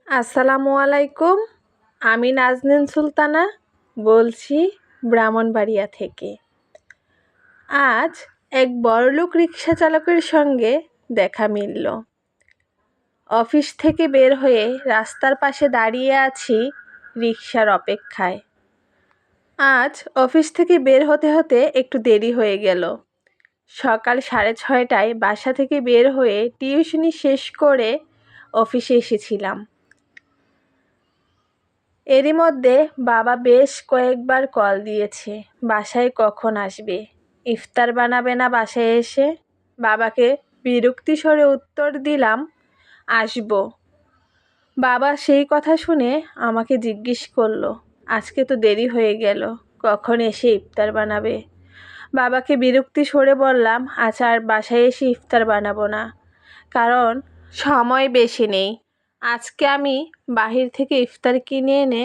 আসসালামু আলাইকুম। আমি নাজনীন সুলতানা বলছি ব্রাহ্মণবাড়িয়া থেকে। আজ এক বড়লোক রিক্সা চালকের সঙ্গে দেখা মিলল। অফিস থেকে বের হয়ে রাস্তার পাশে দাঁড়িয়ে আছি রিক্সার অপেক্ষায়। আজ অফিস থেকে বের হতে হতে একটু দেরি হয়ে গেল। সকাল 6:30টায় বাসা থেকে বের হয়ে টিউশনি শেষ করে অফিসে এসেছিলাম। এরই মধ্যে বাবা বেশ কয়েকবার কল দিয়েছে, বাসায় কখন আসবে, ইফতার বানাবে না বাসায় এসে। বাবাকে বিরক্তি স্বরে উত্তর দিলাম, আসবো। বাবা সেই কথা শুনে আমাকে জিজ্ঞেস করলো, আজকে তো দেরি হয়ে গেল, কখন এসে ইফতার বানাবে। বাবাকে বিরক্তি স্বরে বললাম, আচ্ছা আর বাসায় এসে ইফতার বানাবো না, কারণ সময় বেশি নেই। আজকে আমি বাহির থেকে ইফতার কিনে এনে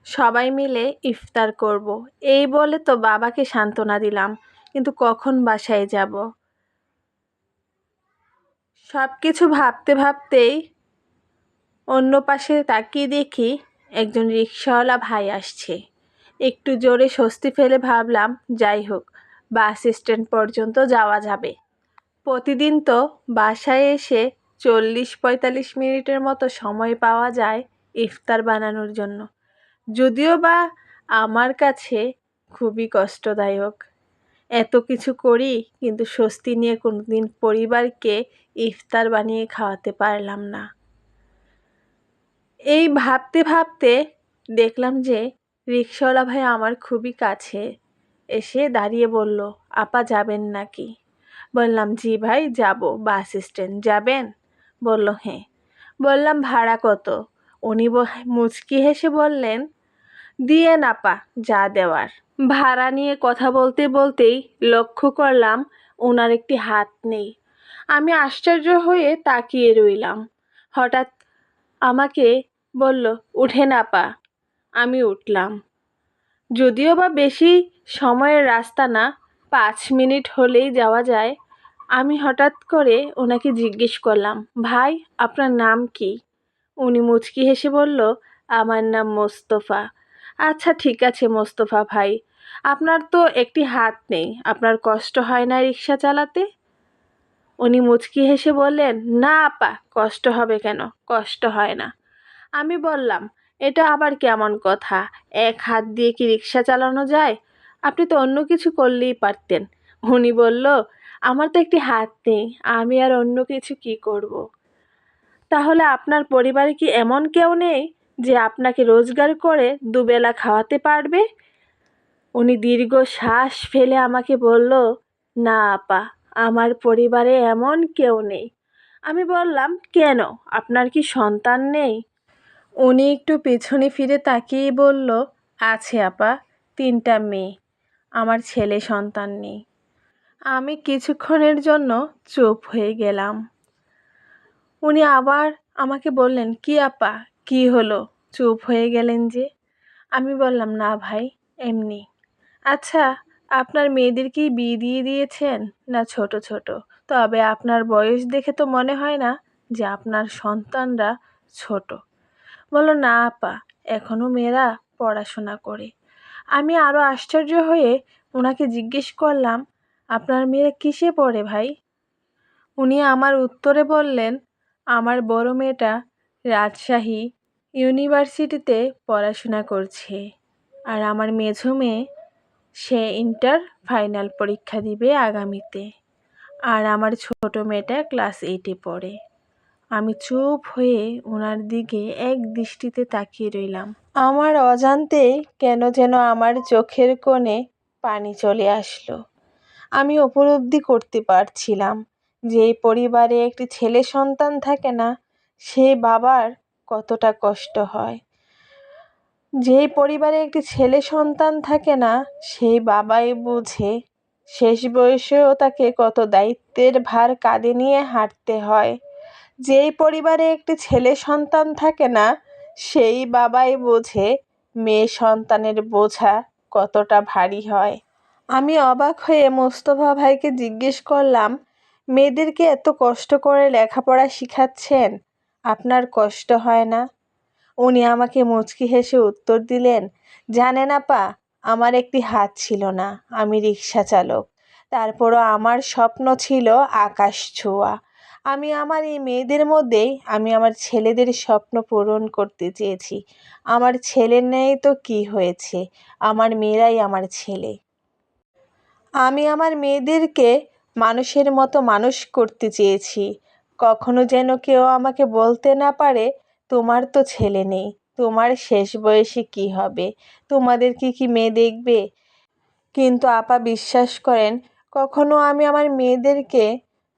সবাই মিলে ইফতার করব। এই বলে তো বাবাকে সান্ত্বনা দিলাম, কিন্তু কখন বাসায় যাব। সব কিছু ভাবতে ভাবতেই অন্য পাশে তাকিয়ে দেখি একজন রিকশাওয়ালা ভাই আসছে। একটু জোরে স্বস্তি ফেলে ভাবলাম, যাই হোক, বাস স্ট্যান্ড পর্যন্ত যাওয়া যাবে। প্রতিদিন তো বাসায় এসে 40-45 মিনিটের মতো সময় পাওয়া যায় ইফতার বানানোর জন্য, যদিও বা আমার কাছে খুবই কষ্টদায়ক। এত কিছু করি, কিন্তু স্বস্তি নিয়ে কোনোদিন পরিবারকে ইফতার বানিয়ে খাওয়াতে পারলাম না। এই ভাবতে ভাবতে দেখলাম যে রিকশাওয়ালা ভাই আমার খুবই কাছে এসে দাঁড়িয়ে বলল, আপা যাবেন নাকি? বললাম, জি ভাই যাব। বাস স্ট্যান্ড যাবেন? বলল, হ্যাঁ। বললাম, ভাড়া কত? উনি মুচকি হেসে বললেন, দিয়েন আপা যা দেওয়ার। ভাড়া নিয়ে কথা বলতে বলতেই লক্ষ্য করলাম ওনার একটি হাত নেই। আমি আশ্চর্য হয়ে তাকিয়ে রইলাম। হঠাৎ আমাকে বলল, উঠেন আপা। আমি উঠলাম। যদিও বা বেশি সময়ের রাস্তা না, 5 মিনিট হলেই যাওয়া যায়। আমি হঠাৎ করে ওনাকে জিজ্ঞেস করলাম, ভাই আপনার নাম কি? উনি মুচকি হেসে বলল, আমার নাম মোস্তফা। আচ্ছা ঠিক আছে মোস্তফা ভাই, আপনার তো একটি হাত নেই, আপনার কষ্ট হয় না রিক্সা চালাতে? উনি মুচকি হেসে বললেন, না আপা, কষ্ট হবে কেন? কষ্ট হয় না। আমি বললাম, এটা আবার কেমন কথা? এক হাত দিয়ে কি রিক্সা চালানো যায়? আপনি তো অন্য কিছু করলেই পারতেন। উনি বলল, আমার তো একটি হাত নেই, আমি আর অন্য কিছু কি করব? তাহলে আপনার পরিবারে কি এমন কেউ নেই যে আপনাকে রোজগার করে দুবেলা খাওয়াতে পারবে? উনি দীর্ঘ শ্বাস ফেলে আমাকে বলল, না আপা, আমার পরিবারে এমন কেউ নেই। আমি বললাম, কেন, আপনার কি সন্তান নেই? উনি একটু পেছনে ফিরে তাকিয়ে বলল, আছে আপা, 3টা মেয়ে, আমার ছেলে সন্তান নেই। আমি কিছুক্ষণের জন্য চুপ হয়ে গেলাম। উনি আবার আমাকে বললেন, কি আপা, কি হলো, চুপ হয়ে গেলেন যে? আমি বললাম, না ভাই, এমনি। আচ্ছা, আপনার মেয়েদের কি বিয়ে দিয়ে দিয়েছেন, না ছোট ছোট? তবে আপনার বয়স দেখে তো মনে হয় না যে আপনার সন্তানরা ছোট। বলল, না আপা, এখনো মেয়েরা পড়াশোনা করে। আমি আরও আশ্চর্য হয়ে ওনাকে জিজ্ঞেস করলাম, আপনার মেয়েরা কিসে পড়ে ভাই? উনি আমার উত্তরে বললেন, আমার বড় মেয়েটা রাজশাহী ইউনিভার্সিটিতে পড়াশোনা করছে, আর আমার মেঝো মেয়ে, সে ইন্টার ফাইনাল পরীক্ষা দিবে আগামীতে, আর আমার ছোট মেয়েটা ক্লাস 8-এ পড়ে। আমি চুপ হয়ে ওনার দিকে এক দৃষ্টিতে তাকিয়ে রইলাম। আমার অজান্তেই কেন যেন আমার চোখের কোণে পানি চলে আসলো। আমি উপলব্ধি করতে পারছিলাম যে এই পরিবারে একটি ছেলে সন্তান থাকে না, সে বাবার কতটা কষ্ট হয়। যেই পরিবারে একটি ছেলে সন্তান থাকে না, সেই বাবাই বুঝে শেষ বয়সেও তাকে কত দায়িত্বের ভার কাঁধে নিয়ে হাঁটতে হয়। যেই পরিবারে একটি ছেলে সন্তান থাকে না, সেই বাবাই বোঝে মেয়ে সন্তানের বোঝা কতটা ভারী হয়। আমি অবাক হয়ে মোস্তফা ভাইকে জিজ্ঞেস করলাম, মেয়েদেরকে এত কষ্ট করে লেখাপড়া শিখাচ্ছেন, আপনার কষ্ট হয় না? উনি আমাকে মুচকি হেসে উত্তর দিলেন, জানেন আপা, আমার একটি হাত ছিল না, আমি রিক্সা চালক। তারপরও আমার স্বপ্ন ছিল আকাশ ছোঁয়া। আমি আমার এই মেয়েদের মধ্যেই আমি আমার ছেলেদের স্বপ্ন পূরণ করতে চেয়েছি। আমার ছেলের নেই তো কি হয়েছে, আমার মেয়েরাই আমার ছেলে। আমি আমার মেয়েদেরকে মানুষের মতো মানুষ করতে চেয়েছি। কখনো যেন কেউ আমাকে বলতে না পারে, তোমার তো ছেলে নেই, তোমার শেষ বয়সে কি হবে, তোমাদের কি মেয়ে দেখবে। কিন্তু আপা বিশ্বাস করেন, কখনো আমি আমার মেয়েদেরকে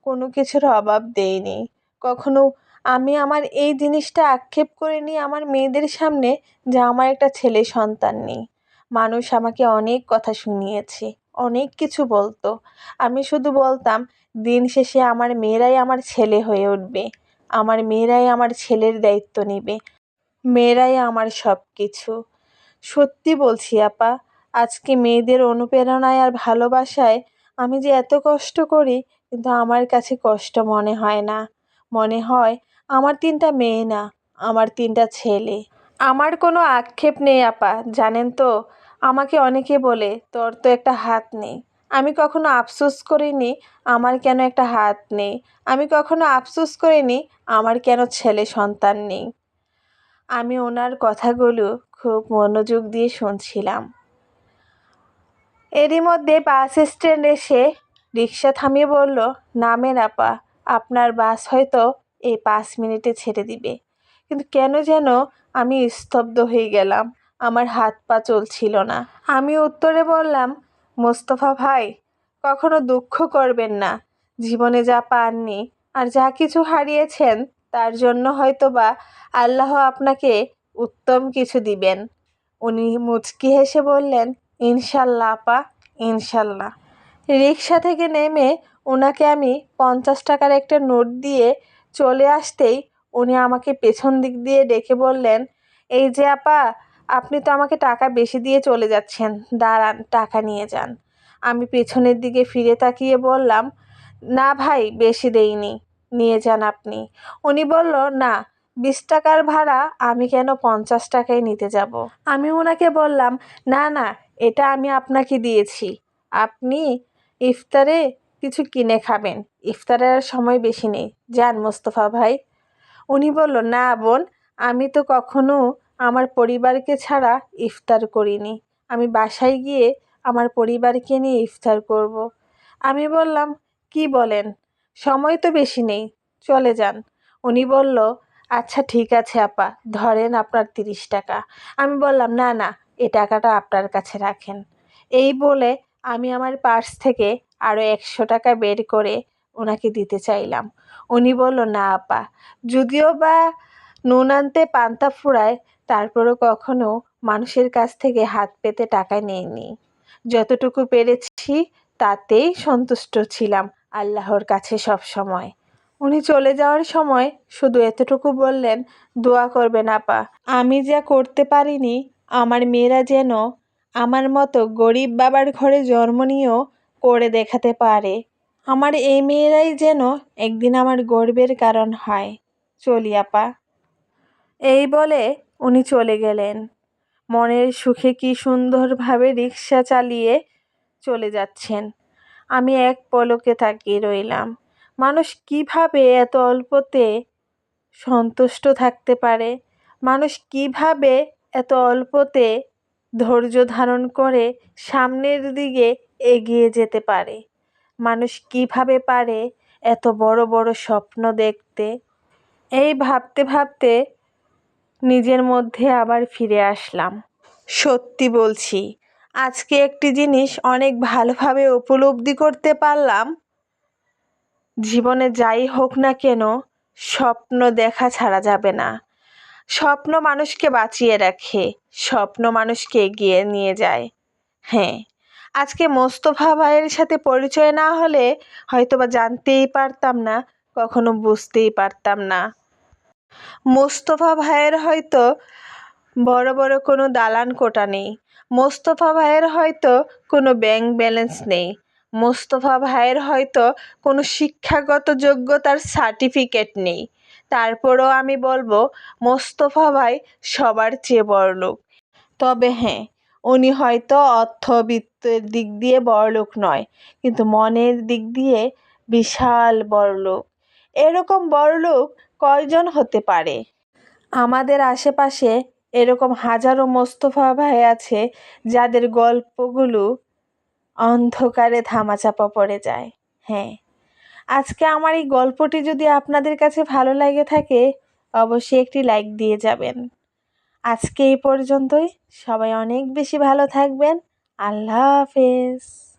কোনো কিছুর অভাব দেইনি। কখনো আমি আমার এই জিনিসটা আক্ষেপ করিনি আমার মেয়েদের সামনে যে আমার একটা ছেলে সন্তান নেই। মানুষ আমাকে অনেক কথা শুনিয়েছে, অনেক কিছু বলতো। আমি শুধু বলতাম, দিন শেষে আমার মেয়েরাই আমার ছেলে হয়ে উঠবে, আমার মেয়েরাই আমার ছেলের দায়িত্ব নেবে, মেয়েরাই আমার সব কিছু। সত্যি বলছি আপা, আজকে মেয়েদের অনুপ্রেরণায় আর ভালোবাসায় আমি যে এত কষ্ট করি, কিন্তু আমার কাছে কষ্ট মনে হয় না। মনে হয় আমার 3টা মেয়ে না, আমার 3টা ছেলে। আমার কোনো আক্ষেপ নেই আপা, জানেন তো, আমাকে অনেকে বলে তোর তো একটা হাত নেই। আমি কখনো আফসোস করিনি আমার কেন একটা হাত নেই। আমি কখনো আফসোস করিনি আমার কেন ছেলে সন্তান নেই। আমি ওনার কথাগুলো খুব মনোযোগ দিয়ে শুনছিলাম। এরই মধ্যে বাস স্ট্যান্ড এসে রিক্সা থামিয়ে বলল, নামেন আপা, আপনার বাস হয়তো এই 5 মিনিটে ছেড়ে দিবে। কিন্তু কেন যেন আমি স্তব্ধ হয়ে গেলাম, আমার হাত পা চলছিল না। আমি উত্তরে বললাম, মোস্তফা ভাই, কখনো দুঃখ করবেন না। জীবনে যা পাননি আর যা কিছু হারিয়েছেন, তার জন্য হয়তো বা আল্লাহ আপনাকে উত্তম কিছু দিবেন। উনি মুচকি হেসে বললেন, ইনশাল্লাহ আপা, ইনশাল্লাহ। রিক্সা থেকে নেমে ওনাকে আমি 50 টাকার একটা নোট দিয়ে চলে আসতেই উনি আমাকে পেছন দিক দিয়ে ডেকে বললেন, এই যে আপা, আপনি তো আমাকে টাকা বেশি দিয়ে চলে যাচ্ছেন, দাঁড়ান, টাকা নিয়ে যান। আমি পেছনের দিকে ফিরে তাকিয়ে বললাম, না ভাই, বেশি দেইনি, নিয়ে যান আপনি। উনি বলল, না, 20 টাকার ভাড়া আমি কেন 50 টাকায় নিতে যাব। আমি ওনাকে বললাম, না না, এটা আমি আপনাকে দিয়েছি, আপনি ইফতারে কিছু কিনে খাবেন, ইফতারের সময় বেশি নেই, যান মোস্তফা ভাই। উনি বলল, না বোন, আমি তো কখনো আমার পরিবারকে ছাড়া ইফতার করিনি, আমি বাসায় গিয়ে আমার পরিবারকে নিয়ে ইফতার করব। আমি বললাম, কি বলেন, সময় তো বেশি নেই, চলে যান। উনি বলল, আচ্ছা ঠিক আছে আপা, ধরেন আপনার 30 টাকা। আমি বললাম, না না, এই টাকাটা আপনার কাছে রাখেন। এই বলে আমি আমার পার্স থেকে আরও 100 টাকা বের করে ওনাকে দিতে চাইলাম। উনি বলল, না আপা, যদিও বা নুন আনতে পান্তা ফুরায়, তারপরও কখনো মানুষের কাছ থেকে হাত পেতে টাকা নেইনি। যতটুকু পেরেছি তাতেই সন্তুষ্ট ছিলাম আল্লাহর কাছে সব সময়। উনি চলে যাওয়ার সময় শুধু এতটুকু বললেন, দোয়া করবেন আপা, আমি যা করতে পারিনি আমার মেয়েরা যেন আমার মতো গরিব বাবার ঘরে জন্ম নিয়েও করে দেখাতে পারে। আমার এই মেয়েরাই যেন একদিন আমার গর্বের কারণ হয়। চলি আপা। এই বলে উনি চলে গেলেন। মনের সুখে কি সুন্দরভাবে রিক্সা চালিয়ে চলে যাচ্ছেন। আমি এক পলকে তাকিয়ে রইলাম। মানুষ কিভাবে এত অল্পতে সন্তুষ্ট থাকতে পারে? মানুষ কিভাবে এত অল্পতে ধৈর্য ধারণ করে সামনের দিকে এগিয়ে যেতে পারে? মানুষ কিভাবে পারে এত বড় বড় স্বপ্ন দেখতে? এই ভাবতে ভাবতে নিজের মধ্যে আবার ফিরে আসলাম। সত্যি বলছি, আজকে একটি জিনিস অনেক ভালোভাবে উপলব্ধি করতে পারলাম, জীবনে যাই হোক না কেন, স্বপ্ন দেখা ছাড়া যাবে না। স্বপ্ন মানুষকে বাঁচিয়ে রাখে, স্বপ্ন মানুষকে এগিয়ে নিয়ে যায়। হ্যাঁ, আজকে মোস্তফা ভাইয়ের সাথে পরিচয় না হলে হয়তোবা জানতেই পারতাম না, কখনো বুঝতেই পারতাম না। মোস্তফা ভাইয়ের হয়তো বড় বড় কোনো দালান কোঠা নেই, মোস্তফা ভাইয়ের হয়তো কোনো ব্যাংক ব্যালেন্স নেই, মোস্তফা ভাইয়ের হয়তো কোনো শিক্ষাগত যোগ্যতার সার্টিফিকেট নেই, তারপরও আমি বলবো মোস্তফা ভাই সবার চেয়ে বড়লোক। তবে হ্যাঁ, উনি হয়তো অর্থবিত্তের দিক দিয়ে বড়লোক নয়, কিন্তু মনের দিক দিয়ে বিশাল বড়লোক। এরকম বড়লোক কয়জন হতে পারে? আমাদের আশেপাশে এরকম হাজারো মোস্তফা ভাই আছে যাদের গল্পগুলো অন্ধকারে ধামাচাপা পড়ে যায়। হ্যাঁ, আজকে আমার এই গল্পটি যদি আপনাদের কাছে ভালো লাগে থাকে, অবশ্যই একটি লাইক দিয়ে যাবেন। আজকে এই পর্যন্তই। সবাই অনেক বেশি ভালো থাকবেন। আল্লাহ হাফেজ।